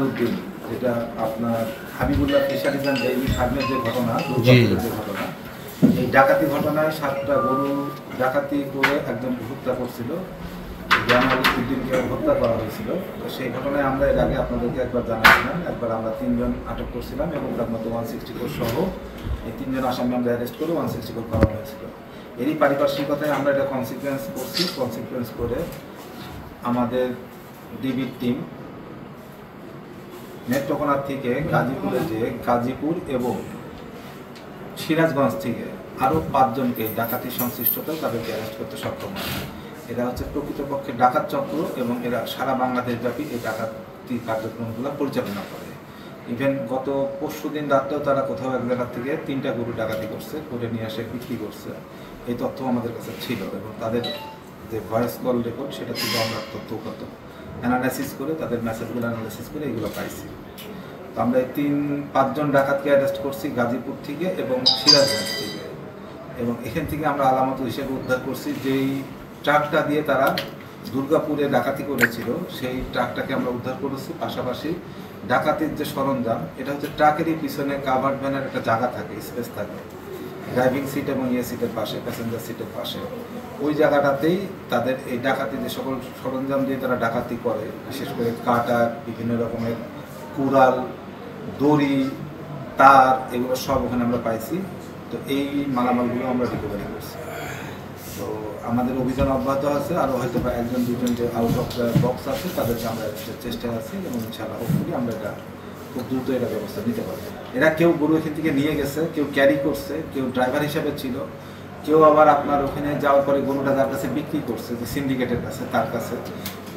উদ্দিন, যেটা আপনার Habibullah fisheries and dairy ফার্মের যে ঘটনা, যে ঘটনা, এই ডাকাতি ঘটনায় 7টা গরু ডাকাতি করে একজন হত্যা করছিল, জামাল উদ্দিনকে হত্যা করা হয়েছিল। তো সেই ঘটনায় আমরা এর আগে আপনাদেরকে একবার জানাচ্ছিলাম, একবার আমরা 3 জন আটক করছিলাম এবং তার মধ্যে 164 সহ এই 3 জন আসামি আমরা অ্যারেস্ট করে 164 করা হয়েছিল। এরই পারিপার্শ্বিকতায় আমরা এটা কনসিকুয়েন্স করছি। কনসিকুয়েন্স করে আমাদের ডিবির টিম নেত্রকোনা থেকে গাজীপুরে যে গাজীপুর এবং সিরাজগঞ্জ থেকে আরও 5 জনকে ডাকাতি সংশ্লিষ্টতায় তাদেরকে অ্যারেস্ট করতে সক্ষম হয়। এরা হচ্ছে প্রকৃতপক্ষে ডাকাত চক্র এবং এরা সারা বাংলাদেশব্যাপী এই ডাকাতি কার্যক্রমগুলো পরিচালনা করে। ইভেন গত পরশু দিন রাত্রেও তারা কোথাও এক জায়গা থেকে 3টা গরু ডাকাতি করছে, করে নিয়ে এসে বিক্রি করছে। এই তথ্য আমাদের কাছে ছিল এবং তাদের যে ভয়েস কল রেকর্ড সেটা থেকে আমরা তথ্যগত অ্যানালাইসিস করে তাদের মেসেজগুলো অ্যানালাইসিস করে এগুলো পাইছি। তো আমরা এই 5 জন ডাকাতকে অ্যারেস্ট করছি গাজীপুর থেকে এবং সিরাজগঞ্জ থেকে, এবং এখান থেকে আমরা আলামত হিসেবে উদ্ধার করছি যেই ট্রাকটা দিয়ে তারা দুর্গাপুরে ডাকাতি করেছিল সেই ট্রাকটাকে আমরা উদ্ধার করেছি। পাশাপাশি ডাকাতির যে সরঞ্জাম, এটা হচ্ছে ট্রাকেরই পিছনে কাভার্ড ভ্যানের একটা জায়গা থাকে, স্পেস থাকে ড্রাইভিং সিট এবং সিটের পাশে, প্যাসেঞ্জার সিটের পাশে। ওই জায়গাটাতেই তাদের এই ডাকাতি যে সকল সরঞ্জাম দিয়ে তারা ডাকাতি করে, বিশেষ করে কাটার, বিভিন্ন রকমের কুড়াল, দড়ি, তার, এগুলো সব ওখানে আমরা পাইছি। তো এই মালামালগুলো আমরা রিকভারি করছি। তো আমাদের অভিযান অব্যাহত আছে, আরও হয়তো বা 1-2 জন যে আউট অফ বক্স আছে তাদেরকে আমরা চেষ্টায় আছি এবং ইনশাআল্লাহ হোপফুলি আমরা এটা খুব দ্রুত এটা ব্যবস্থা নিতে পারবো। এরা কেউ গরু এখান থেকে নিয়ে গেছে, কেউ ক্যারি করছে, কেউ ড্রাইভার হিসাবে ছিল, কেউ আবার আপনার ওখানে যাওয়ার পরে গরুটা যার কাছে বিক্রি করছে, যে সিন্ডিকেটের কাছে, তার কাছে।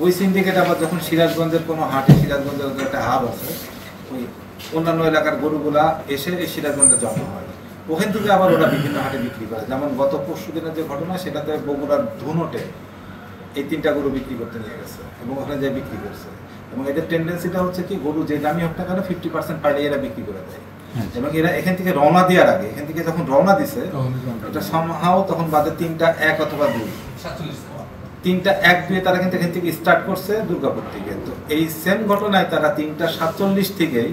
ওই সিন্ডিকেট আবার যখন সিরাজগঞ্জের কোনো হাটে, সিরাজগঞ্জের একটা হাব আছে, ওই অন্যান্য এলাকার গরুগুলা এসে এই সিরাজগঞ্জে জমা হয়, ওখান থেকে আবার ওরা বিভিন্ন হাটে বিক্রি করে। যেমন গত পরশু দিনের যে ঘটনা, সেটাতে বগুড়ার ধুনটে এই 3টা গরু বিক্রি করতে নিয়ে গেছে এবং ওখানে যে বিক্রি করছে। এবং এদের টেন্ডেন্সিটা হচ্ছে কি, গরু যে দামি হোক না কেন 50% পাইলে এরা বিক্রি করে দেয়। এবং এরা এখান থেকে রওনা দেওয়ার আগে, এখান থেকে যখন রওনা দিছে, এটা সামহাও তখন বাজে 3টা 1 অথবা 2, 3টা 1, 2 তারা কিন্তু এখান থেকে স্টার্ট করছে দুর্গাপুর থেকে। তো এই সেম ঘটনায় তারা 3টা 47 থেকেই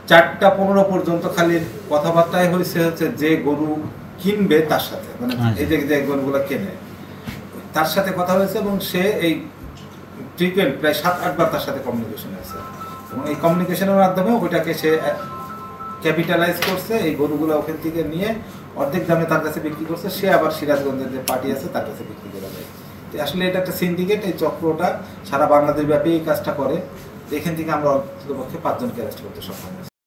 4টা 15 পর্যন্ত খালি কথাবার্তায় হচ্ছে যে গরু কিনবে তার সাথে, মানে এই যে গরুগুলো কেনে তার সাথে কথা হয়েছে এবং সে এই ফ্রিকুয়েন্ট প্রায় 7-8 বার তার সাথে কমিউনিকেশন হয়েছে এবং এই কমিউনিকেশনের মাধ্যমে ওইটাকে সে ক্যাপিটালাইজ করছে। এই গরুগুলো ওখান থেকে নিয়ে অর্ধেক দামে তার কাছে বিক্রি করছে, সে আবার সিরাজগঞ্জের যে পার্টি আছে তার কাছে বিক্রি করে দেয়। তো আসলে এটা একটা সিন্ডিকেট, এই চক্রটা সারা বাংলাদেশ ব্যাপী এই কাজটা করে। এখান থেকে আমরা অন্ততপক্ষে 5 জনকে অ্যারেস্ট করতে সক্ষম হয়েছি।